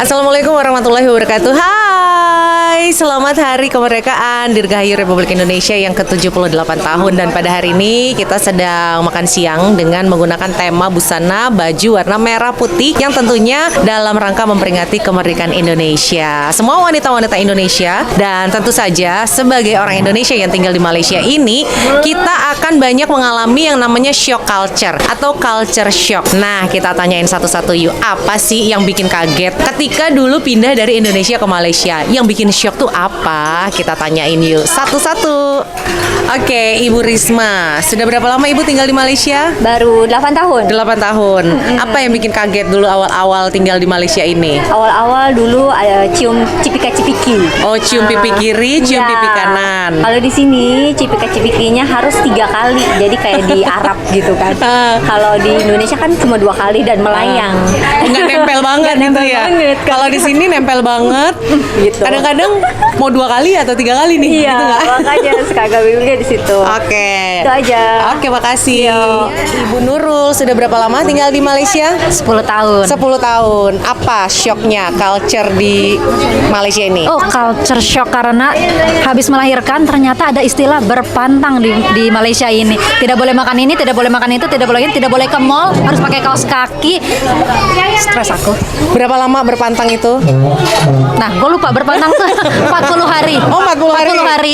Assalamualaikum warahmatullahi wabarakatuh. Hai, selamat Hari Kemerdekaan Dirgahayu Republik Indonesia yang ke-78 tahun. Dan pada hari ini kita sedang makan siang dengan menggunakan tema busana baju warna merah putih yang tentunya dalam rangka memperingati kemerdekaan Indonesia. Semua wanita-wanita Indonesia dan tentu saja sebagai orang Indonesia yang tinggal di Malaysia ini, kita akan banyak mengalami yang namanya shock culture atau culture shock. Nah, kita tanyain satu-satu yuk, apa sih yang bikin kaget ketika dulu pindah dari Indonesia ke Malaysia? Yang bikin shock tuh apa? Kita tanyain yuk satu-satu. Oke, Ibu Risma, sudah berapa lama Ibu tinggal di Malaysia? Baru 8 tahun. 8 tahun. Apa yang bikin kaget dulu awal-awal tinggal di Malaysia ini? Awal-awal dulu cium cipika-cipiki. Oh, cium pipi kiri, cium pipi kanan. Kalau di sini cipika-cipikinya harus 3 kali. Jadi kayak di Arab gitu kan. Kalau di Indonesia kan cuma 2 kali dan melayang. Nggak nempel banget gitu ya. Kalau di sini nempel banget. Gitu. Kadang-kadang mau 2 kali atau 3 kali nih. Iya, gitu nggak? makanya suka gabungnya di situ. Oke. Itu aja. Oke, makasih. Ibu Nurul, sudah berapa lama tinggal di Malaysia? 10 tahun. 10 tahun. Apa shocknya culture di Malaysia ini? Oh, culture shock karena habis melahirkan ternyata ada istilah berpantang di Malaysia ini. Tidak boleh makan ini, tidak boleh makan itu, tidak boleh ini, tidak boleh ke mall, harus pakai kaos kaki. Stres aku. Berapa lama berpantang itu? Nah, gue lupa berpantang tuh 40 hari. Oh, 40 hari. 40 hari.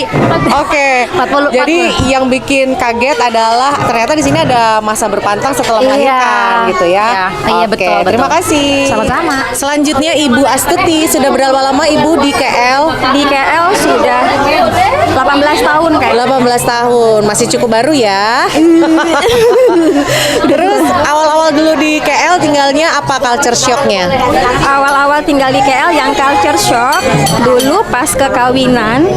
Oke. 40. Jadi yang bikin kaget adalah ternyata di sini ada masa berpantang setelah Iya. melahirkan gitu ya. Iya, Oke, betul. terima kasih. Sama-sama. Selanjutnya Ibu Astuti, sudah berapa lama Ibu di KL? Di KL sudah 18 tahun kayak. 18 tahun, masih cukup baru ya. Terus awal-awal dulu di KL tinggalnya apa culture shocknya? Awal-awal tinggal di KL yang culture shock dulu pas kekawinan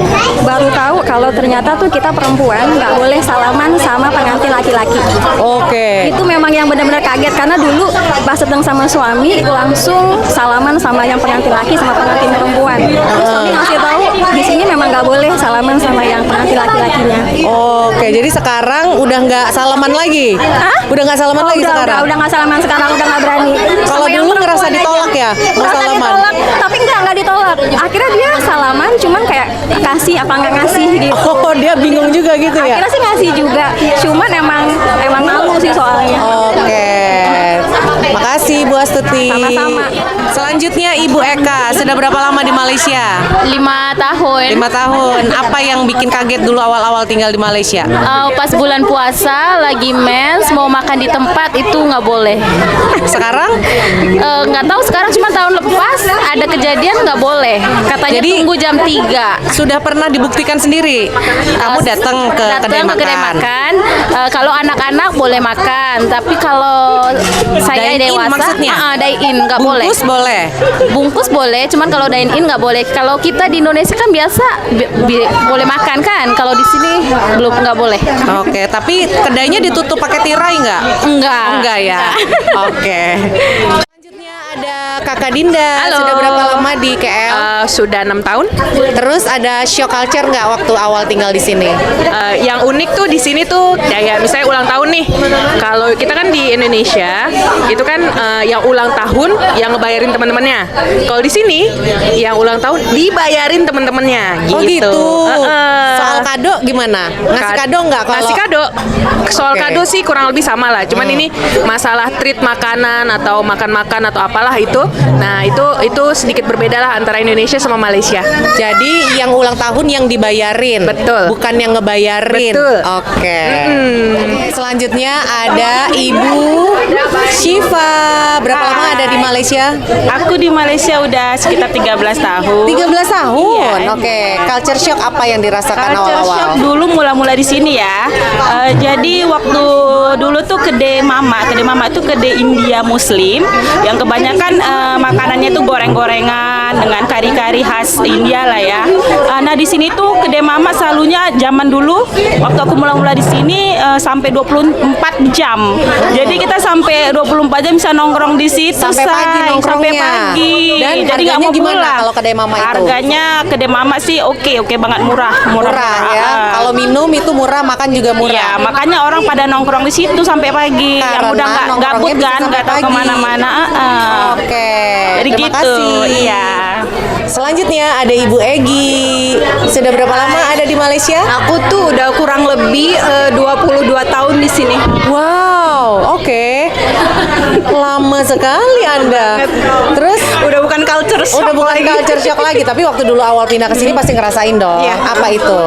baru tahu kalau ternyata tuh kita perempuan nggak boleh salaman sama pengantin laki-laki. Oke. Itu memang yang benar-benar kaget karena dulu pas sedang sama suami langsung salaman sama yang pengantin laki sama pengantin perempuan. Terus suami ngasih tahu di sini memang nggak boleh salaman sama yang pengantin laki-lakinya. Oke, jadi sekarang udah nggak salaman lagi? Hah? Udah nggak salaman lagi sekarang? Udah nggak salaman sekarang, udah nggak berani. Kalau Sama yang dulu ngerasa perempuan ditolak aja. ya, mau Ngerasa salaman? ditolak, tapi nggak ditolak. Akhirnya dia salaman, cuman kayak kasih apa nggak ngasih gitu. Oh, dia bingung juga gitu ya? Akhirnya sih ngasih juga, cuman emang malu sih soalnya. Oke. Makasih Bu Astuti. Sama-sama. Selanjutnya Ibu Eka, sudah berapa lama di Malaysia? 5 tahun. 5 tahun. Apa yang bikin kaget dulu awal-awal tinggal di Malaysia? Pas bulan puasa lagi mens mau makan di tempat itu nggak boleh. Sekarang? Nggak tahu sekarang, cuma tahun lepas ada kejadian nggak boleh. Katanya Jadi, tunggu jam 3. Sudah pernah dibuktikan sendiri? Kamu datang ke kedai Datang ke kedai makan? makan. Kalau anak-anak boleh makan, tapi kalau saya Dine in dewasa, maksudnya? dine in nggak boleh. Bungkus boleh? Bungkus boleh, cuman kalau dine in nggak boleh. Kalau kita di Indonesia kan biasa boleh makan kan. Kalau di sini belum nggak boleh. Oke, tapi kedainya ditutup pakai tirai nggak? Enggak. Enggak ya? Oke. Selanjutnya ada Kakak Dinda. Halo. Sudah berapa lama di KL? Sudah 6 tahun. Terus ada shock culture nggak waktu awal tinggal di sini? Yang unik tuh di sini tuh kayak misalnya ulang tahun nih. Kalau kita kan di Indonesia itu kan yang ulang tahun yang ngebayarin teman-temannya. Kalau di sini yang ulang tahun dibayarin teman-temannya. Oh gitu. Heeh. Soal kado gimana? Ngasih kado nggak kalau? Ngasih kado. Soal Oke. kado sih kurang lebih sama lah. Cuman ini masalah treat makanan atau makan-makan atau apalah itu. Nah, itu sedikit berbeda lah antara Indonesia sama Malaysia. Jadi yang ulang tahun yang dibayarin, Betul. bukan yang ngebayarin. Betul. Oke. Selanjutnya ada Ibu Syifa. Berapa lama ada di Malaysia? Aku di Malaysia udah sekitar 13 tahun. 13 tahun. Iya. Oke. Culture shock apa yang dirasakan Culture shock awal-awal? dulu mula-mula di sini ya. Jadi waktu dulu tuh kedai mama itu kedai India Muslim yang kebanyakan makanannya tuh goreng-gorengan makanan dengan kari-kari khas India lah ya. Nah di sini tuh kedai mama selalunya zaman dulu waktu aku mula-mula di sini sampai 24 jam. Jadi kita sampai 24 jam bisa nongkrong di situ. Sampai pagi Say. nongkrongnya. Sampai pagi. Dan jadi nggak harganya mau gimana pulang. kalau kedai mama itu? Harganya kedai mama sih oke banget murah ya. Kalau minum itu murah, makan juga murah. Iya, makanya orang pada nongkrong di situ sampai pagi. Karena Yang udah nggak nongkrongnya gabut bisa kan, sampai nggak tahu pagi. kemana-mana. Oke. Jadi Terima gitu, kasih. iya. Selanjutnya ada Ibu Egi. Sudah berapa lama ada di Malaysia? Aku tuh udah kurang lebih 22 tahun di sini. Wow, oke. Lama sekali Anda. Terus Udah bukan culture shock udah bukan lagi. culture shock lagi, tapi waktu dulu awal pindah ke sini pasti ngerasain dong. Iya. Apa itu?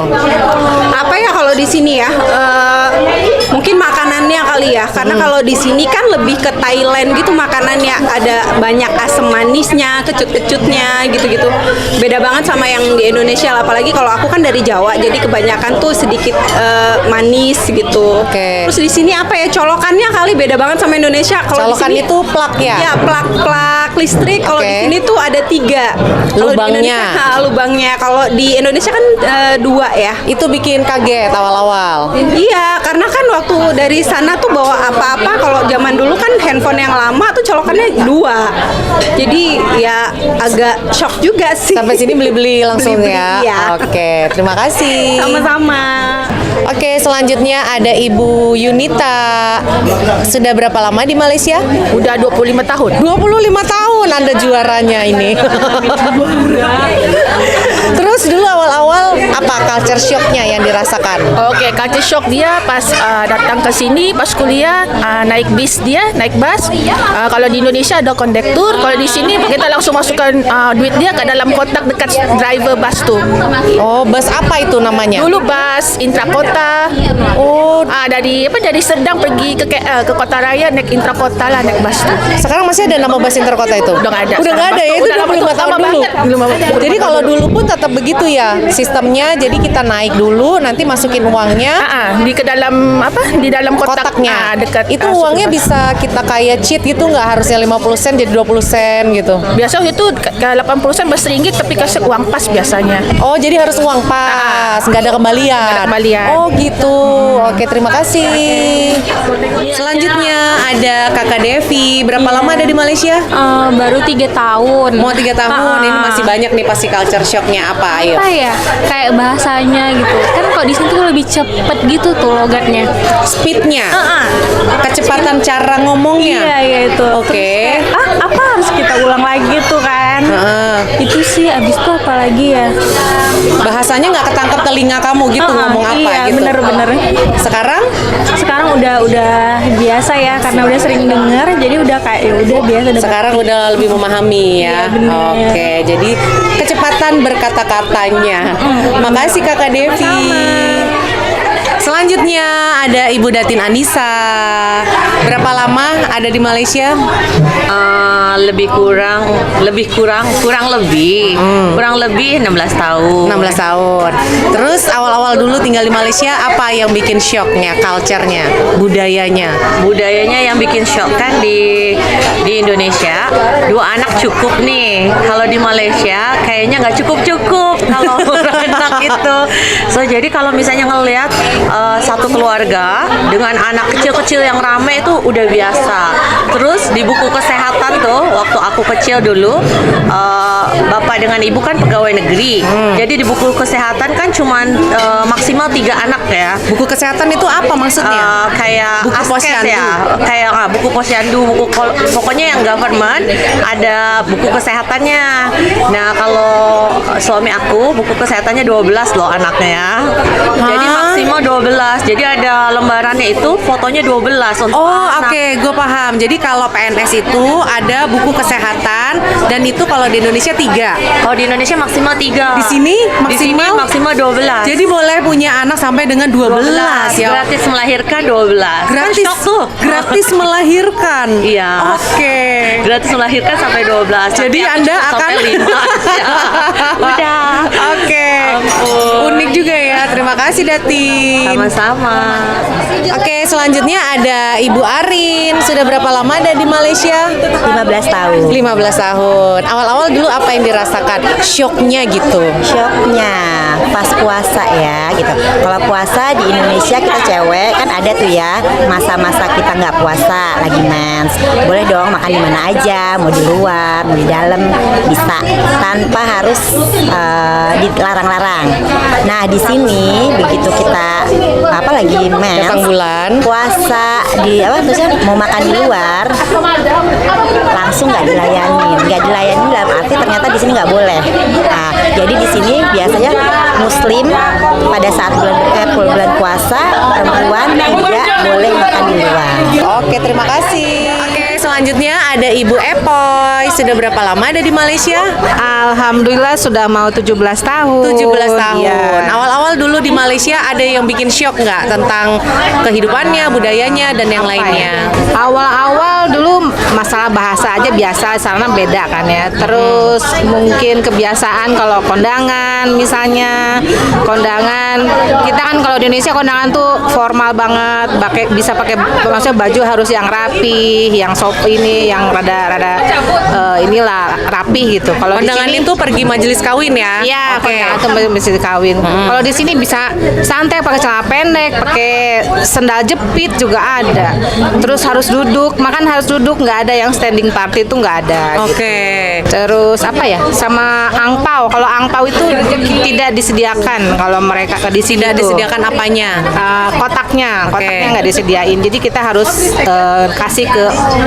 Apa ya kalau di sini ya? Mungkin makanannya kali ya. Karena kalau di sini kan lebih ke Thailand gitu makanannya. Ada banyak asam manisnya, kecut-kecutnya gitu-gitu. Beda banget sama yang di Indonesia. Apalagi kalau aku kan dari Jawa, jadi kebanyakan tuh sedikit manis gitu. Oke. Terus di sini apa ya? Colokannya kali beda banget sama Indonesia. Kalau di Colokan sini itu plak ya? Ya, plak listrik. Kalau Oke. di sini tuh ada 3. Kalau di Lubangnya. Indonesia, lubangnya. Kalau di Indonesia kan 2 ya. Itu bikin kaget awal-awal. Iya, karena kan waktu dari sana tuh bawa apa-apa. Kalau zaman dulu kan handphone yang lama tuh colokannya 2. Jadi ya agak shock juga sih. Sampai sini beli-beli langsung Beli-beli, ya. iya. Oke, terima kasih. Sama-sama. Oke, selanjutnya ada Ibu Yunita. Sudah berapa lama di Malaysia? Udah 25 tahun. 25 tahun Anda juaranya ini. Terus dulu awal-awal apa culture shocknya yang dirasakan? Oke, culture shock dia pas datang ke sini pas kuliah, naik bis dia, naik bus. Kalau di Indonesia ada kondektur, kalau di sini kita langsung masukkan duit dia ke dalam kotak dekat driver bus tuh. Oh, bus apa itu namanya? Dulu bus intrakota. Oh, Dari Serdang pergi ke KL ke Kota Raya naik intrakota lah naik bus tuh. sekarang masih ada nama bus interkota itu? Udah nggak ada. Udah nggak ada ya? Itu Udah lama 25 tuh, tahun lama dulu. banget. Jadi kalau dulu pun tetap begitu ya sistemnya. Jadi kita naik dulu, nanti masukin uangnya. Di dalam Di dalam Kotaknya. dekat. Itu uangnya bisa kita kayak cheat gitu nggak, harusnya 50 sen jadi 20 sen gitu. Biasa itu ke 80 sen RM10 tapi kasih uang pas biasanya. Oh, jadi harus uang pas, nggak ada kembalian. Nggak ada kembalian. Oh, gitu. Oke, terima kasih. Selanjutnya ada Kakak Devi. Berapa lama ada di Malaysia? Baru 3 tahun. Mau 3 tahun. Ini masih banyak nih pasti culture shocknya apa? Ayo. Apa ya? Kayak bahasanya gitu. Kan kalau di sini tuh lebih cepet gitu tuh logatnya. Speednya, kecepatan cara ngomongnya. Iya itu. Oke. Apa harus kita ulang lagi tuh kan? Heeh. Itu sih abis itu apa lagi ya? Bahasanya nggak ketangkap telinga kamu gitu, ngomong apa iya, gitu. bener-bener. Sekarang udah biasa ya karena udah sering denger jadi udah kayak ya udah biasa denger. sekarang udah lebih memahami ya. Iya, bener. Oke, jadi kecepatan berkata-katanya. Makasih Kakak Devi. Selanjutnya ada Ibu Datin Anissa. Berapa lama ada di Malaysia? Kurang lebih 16 tahun. 16 tahun. Terus awal-awal dulu tinggal di Malaysia, apa yang bikin shocknya, culture-nya, budayanya? Budayanya yang bikin shock kan di Indonesia 2 anak cukup nih. Kalau di Malaysia kayaknya nggak cukup kalau anak itu. So jadi kalau misalnya ngelihat satu keluarga dengan anak kecil-kecil yang rame itu udah biasa. Terus di buku kesehatan tuh waktu aku kecil dulu bapak dengan ibu kan pegawai negeri. Jadi di buku kesehatan kan cuman maksimal 3 anak ya. Buku kesehatan itu apa maksudnya? Kayak Buku askes posyandu. ya, kayak buku posyandu, pokoknya yang government ada buku kesehatannya. Nah kalau suami aku buku kesehatannya 12 loh anaknya. Jadi maksimal 12. Jadi ada lembarannya itu fotonya 12 untuk Oh, anak. oke, gue paham. Jadi kalau PNS itu ada buku kesehatan dan itu kalau di Indonesia 3. Kalau di Indonesia maksimal 3. Di sini Di sini maksimal 12. Jadi boleh punya anak sampai dengan 12 ya. Gratis melahirkan 12. Gratis Kan shock tuh. gratis melahirkan. Iya. Oke. Gratis melahirkan sampai 12. Jadi Tapi aku Anda cukup akan sampai 5. Udah. Oke. Ampun. Unik juga ya. Terima terima kasih Dati. Sama-sama. Oke, selanjutnya ada Ibu Arin. Sudah berapa lama ada di Malaysia? 15 tahun. 15 tahun. Awal-awal dulu apa yang dirasakan? Syoknya gitu. Syoknya pas puasa ya gitu. Kalau puasa di Indonesia kita cewek kan ada tuh ya masa-masa kita nggak puasa lagi mens. Boleh dong makan di mana aja, mau di luar, mau di dalam bisa tanpa harus dilarang-larang. Nah di sini begitu kita lagi mens Datang bulan. puasa di terusnya mau makan di luar langsung nggak dilayani dalam arti ternyata di sini nggak boleh. Nah, jadi di sini biasanya Muslim pada saat bulan puasa perempuan tidak boleh makan di luar. Oke, terima kasih. Oke, selanjutnya ada Ibu Epoy. Sudah berapa lama ada di Malaysia? Alhamdulillah sudah mau 17 tahun. 17 tahun. Iya. Awal-awal dulu di Malaysia ada yang bikin syok nggak tentang kehidupannya, budayanya, dan yang lainnya? Awal-awal dulu masalah bahasa aja biasa, sana beda kan ya. Terus mungkin kebiasaan kalau kondangan misalnya, kondangan kita kan kalau di Indonesia kondangan tuh formal banget, bisa pakai maksudnya baju harus yang rapi, yang ini yang rada inilah rapi gitu. Kalau Kondangan itu pergi majelis kawin ya? Iya, Oke. kondangan itu mesti kawin. Kalau di sini bisa santai pakai celana pendek, pakai sendal jepit juga ada. Terus harus duduk, makan harus duduk, nggak ada yang standing party itu nggak ada. Oke. Terus apa ya? Sama angpau. Kalau angpau itu tidak disediakan kalau mereka di sini Tidak tuh. disediakan apanya? Kotaknya Oke. nggak disediain. Jadi kita harus kasih ke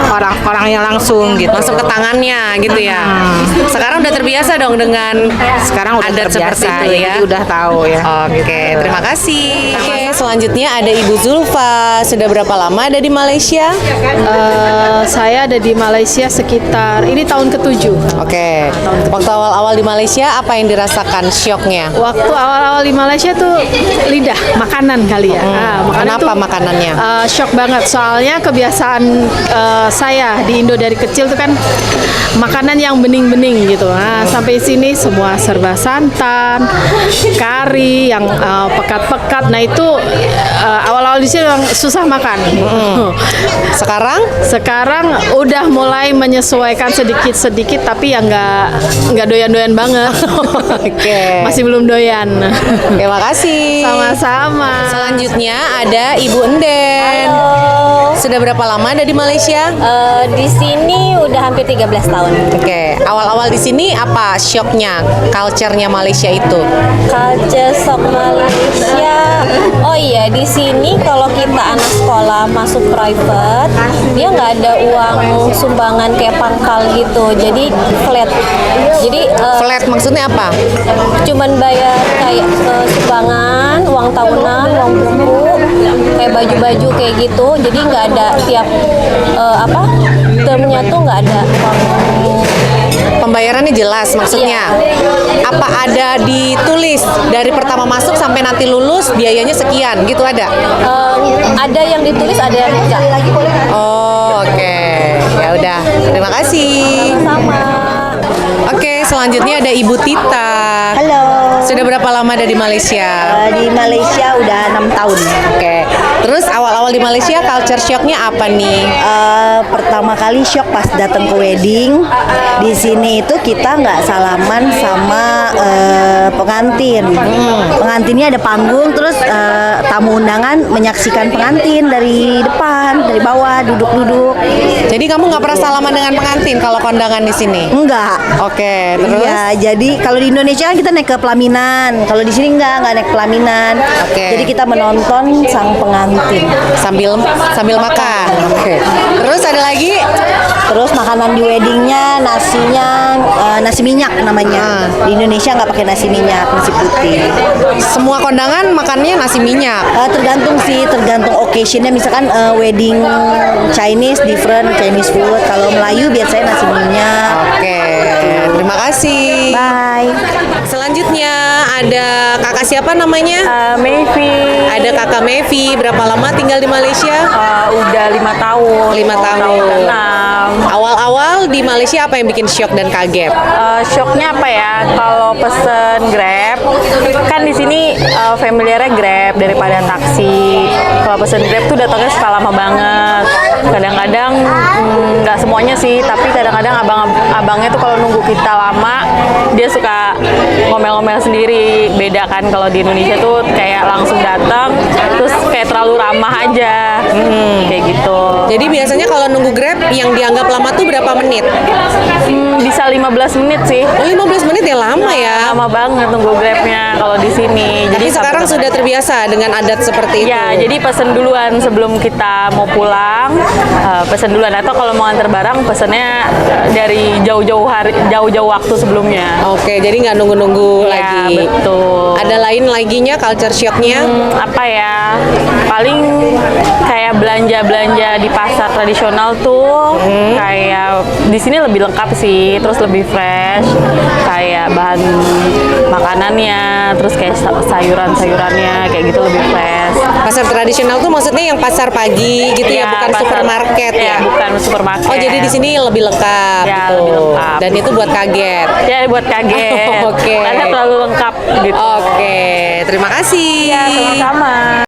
orang-orangnya langsung gitu. Langsung ke tangannya gitu ya. Sekarang udah terbiasa dong dengan Sekarang udah adat terbiasa, seperti itu ya. jadi udah tahu ya. Oke, terima kasih. Oke, selanjutnya ada Ibu Zulfa. Sudah berapa lama ada di Malaysia? Saya ada di Malaysia sekitar ini tahun ke-7. Oke. Waktu awal-awal di Malaysia apa yang dirasakan syoknya? Waktu awal-awal di Malaysia tuh lidah, makanan kali ya. Kenapa makanannya? Shock banget soalnya kebiasaan saya di Indo dari kecil tuh kan makanan yang bening-bening gitu. Nah, sampai sini semua serba santan, kari yang pekat-pekat. Nah, itu awal-awal di sini memang susah makan. Sekarang udah mulai menyesuaikan sedikit-sedikit tapi ya nggak doyan-doyan banget. Oke. Masih belum doyan. Terima kasih. Sama-sama. Selanjutnya ada Ibu Enden. Sudah berapa lama ada di Malaysia? Di sini udah hampir 13 tahun. Oke, awal-awal di sini apa syoknya, culture-nya Malaysia itu? Culture shock Malaysia. Oh iya, di sini kalau kita anak sekolah masuk private, dia nggak ada uang sumbangan kayak pangkal gitu. Jadi flat. Jadi Flat maksudnya apa? cuman bayar kayak sumbangan, uang tahunan, uang buku, kayak baju-baju kayak gitu. Jadi nggak ada tiap termnya tuh nggak ada uang. Pembayarannya jelas maksudnya. Apa ada ditulis dari pertama masuk sampai nanti lulus biayanya sekian gitu ada? Ada yang ditulis, ada yang enggak. Oh, oke. Ya udah. Terima kasih. Sama. Oke, selanjutnya ada Ibu Tita. Halo. Sudah berapa lama ada di Malaysia? Di Malaysia udah 6 tahun. Oke. Terus awal-awal di Malaysia culture shocknya apa nih? Pertama kali shock pas datang ke wedding. Di sini itu kita nggak salaman sama pengantin. Pengantinnya ada panggung, terus tamu undangan menyaksikan pengantin dari depan, dari bawah, duduk-duduk. Jadi kamu nggak pernah salaman dengan pengantin kalau kondangan di sini? Enggak. Oke, terus? Iya, jadi kalau di Indonesia kan kita naik ke pelaminan. Kalau di sini nggak naik pelaminan. Oke. Jadi kita menonton sang pengantin sambil makan. Oke. Terus ada lagi? Terus makanan di weddingnya nasinya nasi minyak namanya. Di Indonesia nggak pakai nasi minyak, nasi putih. Semua kondangan makannya nasi minyak. Tergantung occasionnya. Misalkan wedding Chinese different Chinese food. Kalau Melayu biasanya nasi minyak. Oke. Terima kasih. Bye. Selanjutnya ada kakak siapa namanya? Mevi. Ada kakak Mevi. Berapa lama tinggal di Malaysia? Udah 5 tahun. 5 tahun. Tahun ke-6. Awal-awal di di Malaysia apa yang bikin shock dan kaget? Shocknya apa ya? Kalau pesen Grab, kan di sini familiarnya Grab daripada taksi. Kalau pesen Grab tuh datangnya suka lama banget. Kadang-kadang nggak semuanya sih, tapi kadang-kadang abangnya tuh kalau nunggu kita lama, dia suka ngomel-ngomel sendiri. Beda kan kalau di Indonesia tuh kayak langsung datang, terus kayak terlalu ramah aja, kayak gitu. Jadi biasanya kalau nunggu Grab yang dianggap lama tuh berapa menit? Bisa 15 menit sih. Oh, 15 menit ya lama ya? Lama banget nunggu Grabnya kalau di sini. Tapi sekarang sudah terbiasa dengan adat seperti itu? Ya, jadi pesen duluan sebelum kita mau pulang, pesen duluan. Atau kalau mau antar barang, pesennya dari jauh-jauh waktu sebelumnya. Oke, jadi nggak nunggu-nunggu Ya, lagi. betul. Ada lain laginya culture shocknya? Apa ya? Paling kayak belanja-belanja di pasar tradisional tuh kayak di sini lebih lengkap sih, terus lebih fresh, kayak bahan makanannya, terus kayak sayuran-sayurannya kayak gitu lebih fresh. Pasar tradisional tuh maksudnya yang pasar pagi gitu ya, bukan pasar- supermarket ya? bukan supermarket. Oh, jadi di sini lebih lengkap Ya, gitu. lebih lengkap. Dan itu buat kaget. Ya, buat kaget. Oke. Karena terlalu lengkap gitu. Oke, terima kasih. Ya, sama-sama.